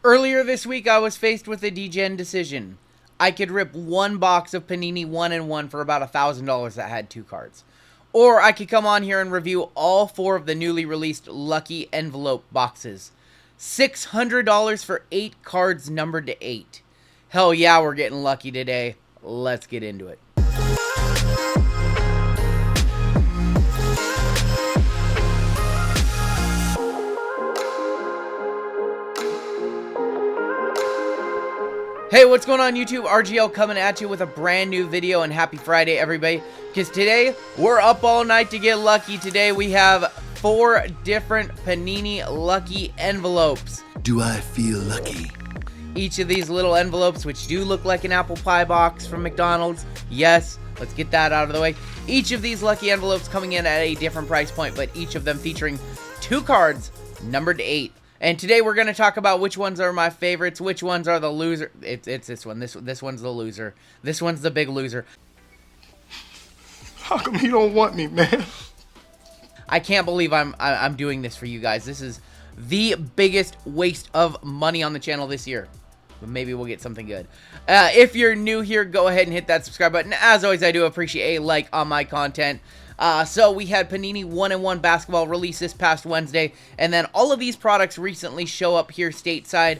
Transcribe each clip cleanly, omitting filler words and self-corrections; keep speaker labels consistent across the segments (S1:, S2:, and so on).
S1: Earlier this week, I was faced with a Degen decision. I could rip one box of Panini 1-in-1 for about $1,000 that had 2 cards. Or I could come on here and review all 4 of the newly released Lucky Envelope boxes. $600 for 8 cards numbered to 8. Hell yeah, we're getting lucky today. Let's get into it. Hey, what's going on YouTube? RGL coming at you with a brand new video, and happy Friday everybody, because today we're up all night to get lucky. Today we have 4 different Panini Lucky Envelopes.
S2: Do I feel lucky?
S1: Each of these little envelopes, which do look like an apple pie box from McDonald's, yes, let's get that out of the way. Each of these lucky envelopes coming in at a different price point, but each of them featuring 2 cards numbered to 8. And today we're going to talk about which ones are my favorites, which ones are the loser. It's this one. This one's the loser. This one's the big loser.
S2: How come you don't want me, man?
S1: I can't believe I'm doing this for you guys. This is the biggest waste of money on the channel this year. But maybe we'll get something good. If you're new here, go ahead and hit that subscribe button. As always, I do appreciate a like on my content. So we had Panini 1-in-1 basketball release this past Wednesday, and then all of these products recently show up here stateside.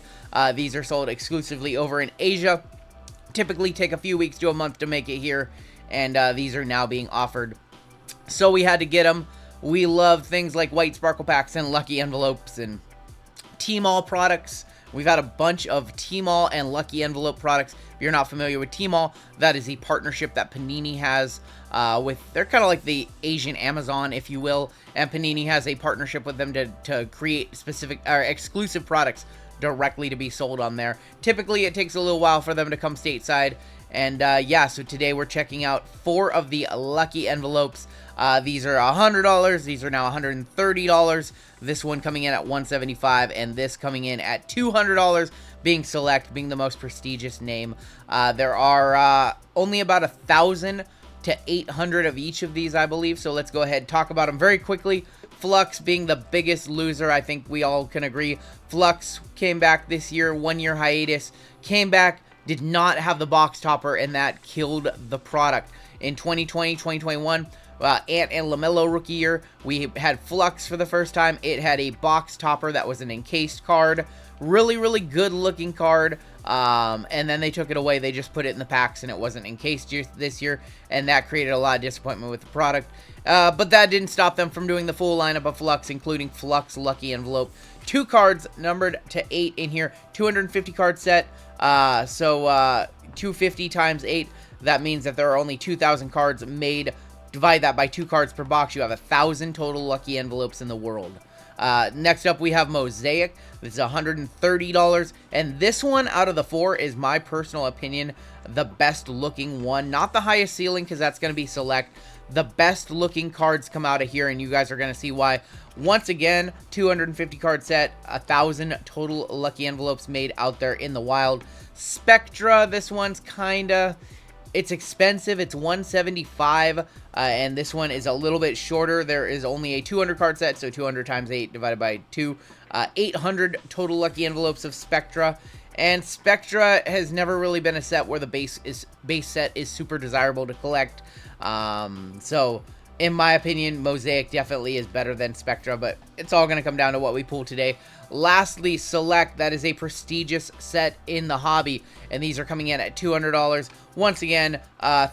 S1: These are sold exclusively over in Asia. Typically take a few weeks to a month to make it here, and these are now being offered. So we had to get them. We love things like white sparkle packs and lucky envelopes and Tmall products. We've got a bunch of Tmall and Lucky Envelope products. If you're not familiar with Tmall, that is a partnership that Panini has they're kind of like the Asian Amazon, if you will, and Panini has a partnership with them to create specific or exclusive products directly to be sold on there. Typically, it takes a little while for them to come stateside, and yeah, so today we're checking out 4 of the Lucky Envelopes. These are $100. These are now $130. This one coming in at $175, and this coming in at $200. Being Select, being the most prestigious name. There are only about 1,000 to 800 of each of these, I believe. So let's go ahead and talk about them very quickly. Flux being the biggest loser, I think we all can agree. Flux came back this year, 1-year hiatus, came back, did not have the box topper, and that killed the product. In 2020, 2021, Ant and LaMelo rookie year, we had Flux for the first time. It had a box topper that was an encased card. Really, really good looking card. And then they took it away. They just put it in the packs, and it wasn't encased this year, and that created a lot of disappointment with the product. But that didn't stop them from doing the full lineup of Flux, including Flux Lucky Envelope. 2 cards numbered to 8 in here. 250 card set. 250 times 8. That means that there are only 2,000 cards made. Divide that by 2 cards per box. You have 1,000 total Lucky Envelopes in the world. Next up, we have Mosaic. This is $130, and this one out of the 4 is my personal opinion the best looking one. Not the highest ceiling, because that's going to be Select. The best looking cards come out of here, and you guys are going to see why. Once again, 250 card set, 1,000 total Lucky Envelopes made out there in the wild. Spectra, this one's kinda... It's expensive. It's $175, and this one is a little bit shorter. There is only a 200 card set, so 200 times 8 divided by 2. 800 total Lucky Envelopes of Spectra, and Spectra has never really been a set where the base set is super desirable to collect. So in my opinion, Mosaic definitely is better than Spectra, but it's all going to come down to what we pull today. Lastly, Select. That is a prestigious set in the hobby, and these are coming in at $200. Once again,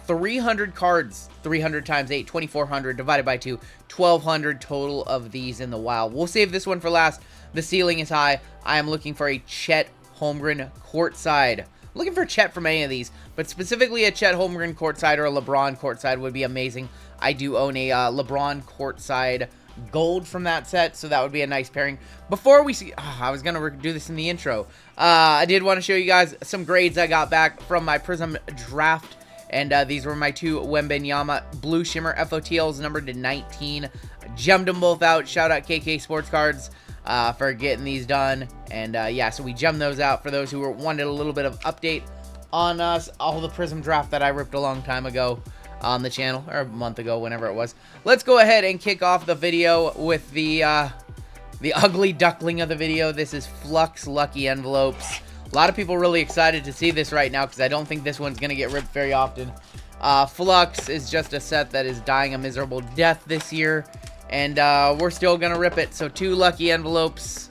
S1: 300 cards, 300 times 8, 2,400 divided by 2, 1,200 total of these in the wild. We'll save this one for last. The ceiling is high. I am looking for a Chet Holmgren courtside. Looking for Chet from any of these, but specifically a Chet Holmgren courtside or a LeBron courtside would be amazing. I do own a LeBron courtside gold from that set, so that would be a nice pairing. Before we see, I was gonna do this in the intro. I did want to show you guys some grades I got back from my Prism draft, and these were my 2 Wembenyama Blue Shimmer FOTLs numbered to 19. Gemmed them both out. Shout out KK Sports Cards for getting these done, and yeah, so we gemmed those out for those who wanted a little bit of update on all the Prism draft that I ripped a long time ago on the channel, or a month ago, whenever it was. Let's go ahead and kick off the video with the the ugly duckling of the video. This is Flux Lucky Envelopes. A lot of people really excited to see this right now because I don't think this one's going to get ripped very often. Flux is just a set that is dying a miserable death this year. And we're still going to rip it. So 2 lucky envelopes.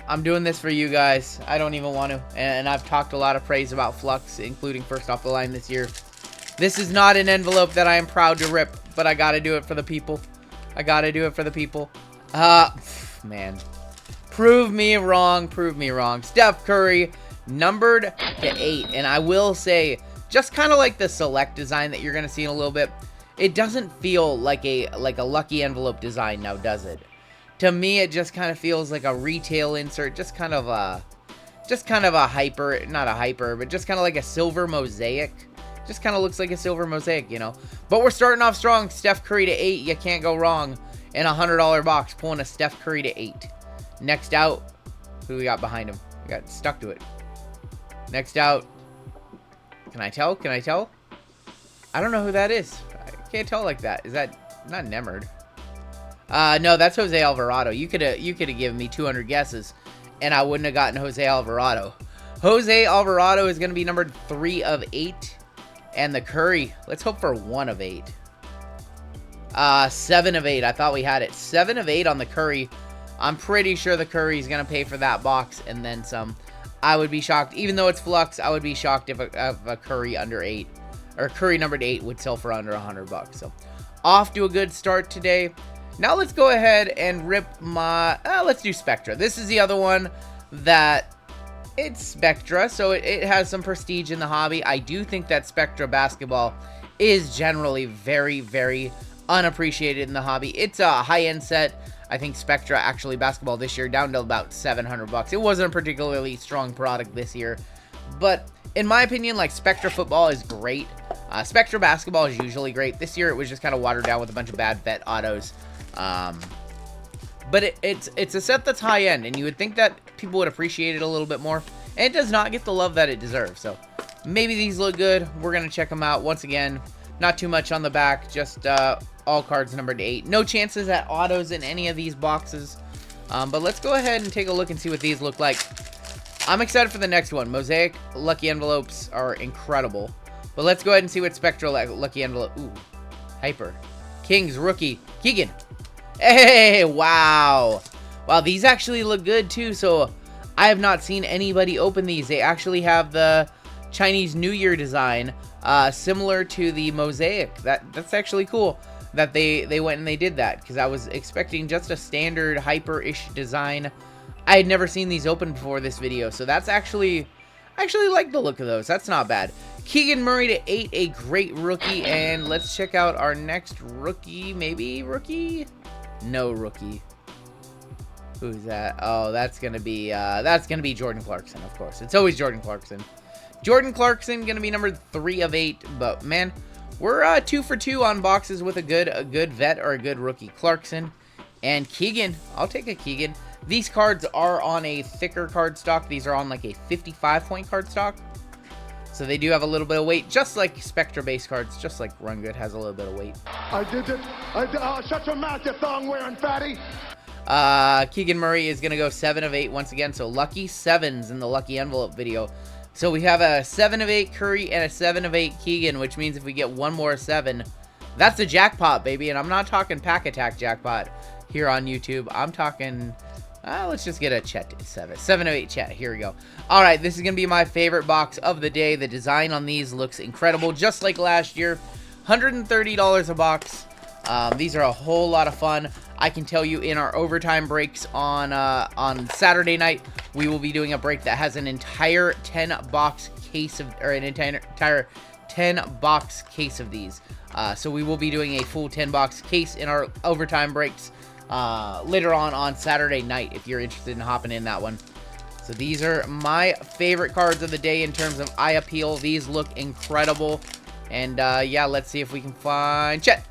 S1: I'm doing this for you guys. I don't even want to. And I've talked a lot of praise about Flux, including first off the line this year. This is not an envelope that I am proud to rip, but I got to do it for the people. I got to do it for the people. Man. Prove me wrong. Prove me wrong. Steph Curry, numbered to 8. And I will say, just kind of like the select design that you're going to see in a little bit, it doesn't feel like a lucky envelope design now, does it? To me, it just kind of feels like a retail insert, just kind of a hyper, not a hyper, but just kind of like a silver mosaic. Just kind of looks like a silver mosaic, you know. But we're starting off strong. Steph Curry to 8. You can't go wrong in a $100 box pulling a Steph Curry to 8. Next out, who we got behind him? We got stuck to it. Next out. Can I tell? Can I tell? I don't know who that is. I can't tell like that. Is that not Nemerd? No, that's Jose Alvarado. You could have given me 200 guesses, and I wouldn't have gotten Jose Alvarado. Jose Alvarado is going to be numbered 3 of 8. And the Curry, let's hope for 1 of 8. 7 of 8. I thought we had it. 7 of 8 on the Curry. I'm pretty sure the Curry is going to pay for that box and then some. I would be shocked. Even though it's Flux, I would be shocked if a Curry under 8, or Curry numbered 8 would sell for under $100. So, off to a good start today. Now let's go ahead and rip my, let's do Spectra. This is the other one that, it's Spectra, so it has some prestige in the hobby. I do think that Spectra basketball is generally very, very unappreciated in the hobby. It's a high-end set. I think Spectra actually basketball this year down to about $700. It wasn't a particularly strong product this year, but in my opinion, like, Spectra football is great. Spectra basketball is usually great. This year it was just kind of watered down with a bunch of bad vet autos. But it's a set that's high-end, and you would think that people would appreciate it a little bit more. And it does not get the love that it deserves. So maybe these look good. We're going to check them out. Once again, not too much on the back. Just all cards numbered to 8. No chances at autos in any of these boxes. But let's go ahead and take a look and see what these look like. I'm excited for the next one. Mosaic Lucky Envelopes are incredible. But let's go ahead and see what Spectra Lucky Envelope... Ooh. Hyper. Kings Rookie. Keegan. Hey, wow. Wow, these actually look good too. So I have not seen anybody open these. They actually have the Chinese New Year design, similar to the Mosaic. That's actually cool that they went and they did that, because I was expecting just a standard hyper-ish design. I had never seen these open before this video, so that's actually... I actually like the look of those. That's not bad. Keegan Murray to 8, a great rookie. And let's check out our next rookie. Maybe rookie? No rookie. Who's that? Oh, that's gonna be Jordan Clarkson, of course. It's always Jordan Clarkson. Jordan Clarkson gonna be numbered 3 of 8. But man, we're 2 for 2 on boxes with a good vet or a good rookie. Clarkson and Keegan. I'll take a Keegan. These cards are on a thicker card stock. These are on like a 55-point card stock. So they do have a little bit of weight, just like Spectra base cards, just like Run Good has a little bit of weight.
S2: I did it. Shut your mouth, you thong-wearing fatty.
S1: Keegan Murray is going to go 7 of 8 once again. So lucky 7s in the lucky envelope video. So we have a 7 of 8 Curry and a 7 of 8 Keegan, which means if we get one more 7, that's a jackpot, baby. And I'm not talking pack attack jackpot here on YouTube. I'm talking... let's just get a Chet 7 of 8 Chet. Here we go. All right, this is going to be my favorite box of the day. The design on these looks incredible, just like last year. $130 a box. These are a whole lot of fun. I can tell you in our overtime breaks on Saturday night, we will be doing a break that has an entire 10-box case of, or an entire 10-box case of these. So we will be doing a full 10-box case in our overtime breaks later on Saturday night, if you're interested in hopping in that one. So these are my favorite cards of the day in terms of eye appeal. These look incredible. And yeah, let's see if we can find Chet.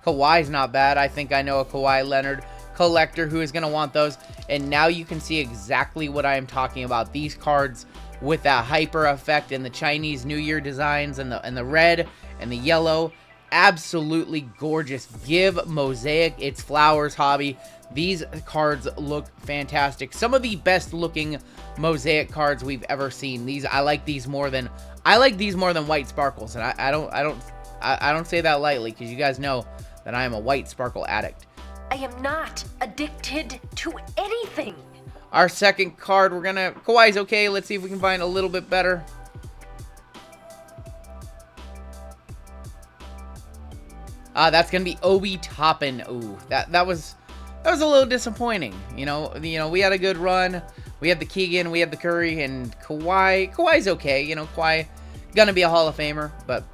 S1: Kawhi's not bad. I think I know a Kawhi Leonard collector who is going to want those. And now you can see exactly what I am talking about. These cards with that hyper effect and the Chinese New Year designs and the red and the yellow. Absolutely gorgeous. Give Mosaic its flowers, hobby. These cards look fantastic. Some of the best looking Mosaic cards we've ever seen. I like these more than white sparkles, and I don't say that lightly, because you guys know that I am a white sparkle addict.
S3: I am not addicted to anything.
S1: Our second card, Kawhi's okay. Let's see if we can find a little bit better. That's gonna be Obi Toppin. Ooh, that was a little disappointing. You know, we had a good run. We had the Keegan, we had the Curry, and Kawhi. Kawhi's okay. You know, Kawhi gonna be a Hall of Famer, but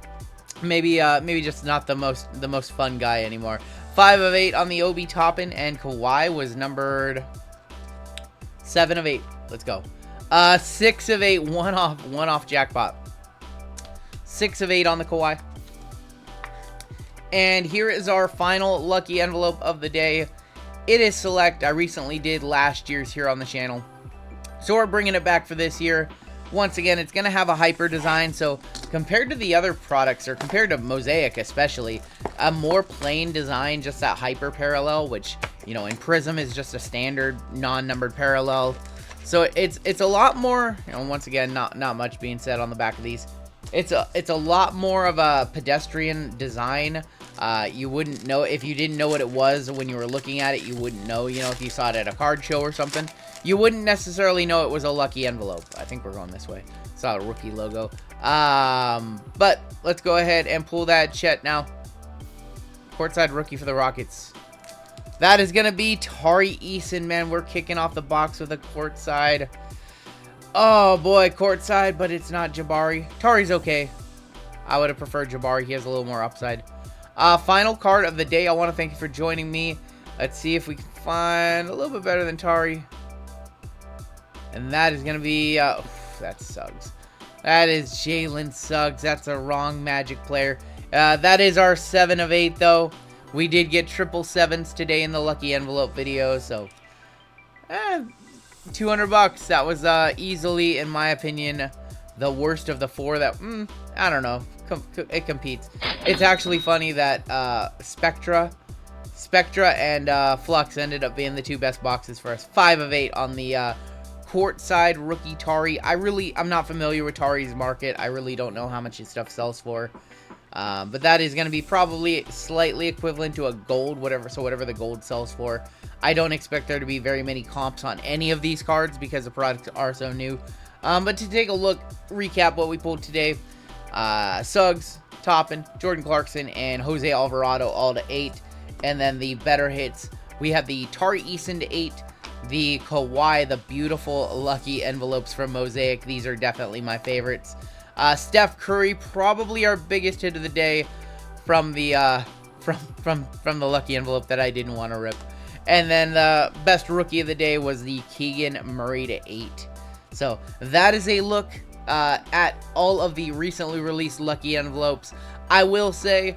S1: maybe just not the most fun guy anymore. 5 of 8 on the Obi Toppin, and Kawhi was numbered 7 of 8. Let's go. 6 of 8, one off jackpot. 6 of 8 on the Kawhi. And here is our final lucky envelope of the day. It is Select. I recently did last year's here on the channel, so we're bringing it back for this year. Once again, it's going to have a hyper design, so compared to the other products, or compared to Mosaic especially, a more plain design, just that hyper parallel, which, you know, in Prism is just a standard non-numbered parallel. So it's a lot more, you know, once again, not much being said on the back of these. It's a lot more of a pedestrian design. You wouldn't know if you didn't know what it was when you were looking at it. You wouldn't know, you know, if you saw it at a card show or something. You wouldn't necessarily know it was a lucky envelope. I think we're going this way. Saw a rookie logo. But let's go ahead and pull that Chet now. Courtside rookie for the Rockets. That is gonna be Tari Eason, man. We're kicking off the box with a courtside. Oh boy, courtside, but it's not Jabari. Tari's okay. I would have preferred Jabari. He has a little more upside. Final card of the day. I want to thank you for joining me. Let's see if we can find a little bit better than Tari. And that is going to be... that Suggs. That is Jalen Suggs. That's a wrong Magic player. That is our 7 of 8, though. We did get triple 7s today in the Lucky Envelope video, so... $200. That was easily, in my opinion, the worst of the 4 that... I don't know. It competes. It's actually funny that Spectra and Flux ended up being the 2 best boxes for us. 5 of 8 on the courtside rookie Tari. I'm not familiar with Tari's market. I really don't know how much his stuff sells for. But that is going to be probably slightly equivalent to a gold, whatever the gold sells for. I don't expect there to be very many comps on any of these cards because the products are so new. But to take a look, recap what we pulled today. Suggs, Toppin, Jordan Clarkson, and Jose Alvarado all to 8. And then the better hits, we have the Tari Eason to 8, the Kawhi, the beautiful lucky envelopes from Mosaic. These are definitely my favorites. Steph Curry, probably our biggest hit of the day from the from the lucky envelope that I didn't want to rip. And then the best rookie of the day was the Keegan Murray to 8. So that is a look at all of the recently released lucky envelopes. I will say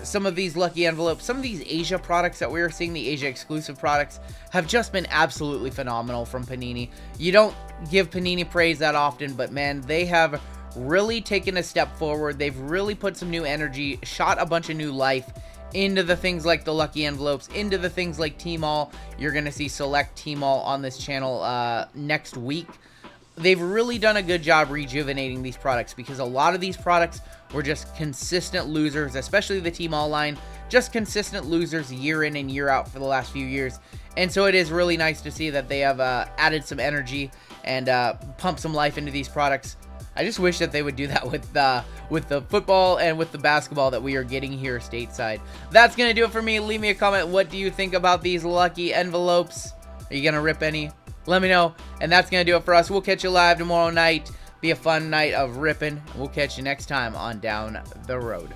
S1: some of these lucky envelopes, some of these Asia products that we are seeing, the Asia exclusive products, have just been absolutely phenomenal from Panini. You don't give Panini praise that often, but man, they have really taken a step forward. They've really put some new energy, shot a bunch of new life into the things like the lucky envelopes, into the things like Tmall. You're going to see select Tmall on this channel next week. They've really done a good job rejuvenating these products because a lot of these products were just consistent losers, especially the Tmall line, just consistent losers year in and year out for the last few years. And so it is really nice to see that they have added some energy and pumped some life into these products. I just wish that they would do that with the football and with the basketball that we are getting here stateside. That's going to do it for me. Leave me a comment. What do you think about these lucky envelopes? Are you going to rip any? Let me know. And that's going to do it for us. We'll catch you live tomorrow night. Be a fun night of ripping. We'll catch you next time on Down the Road.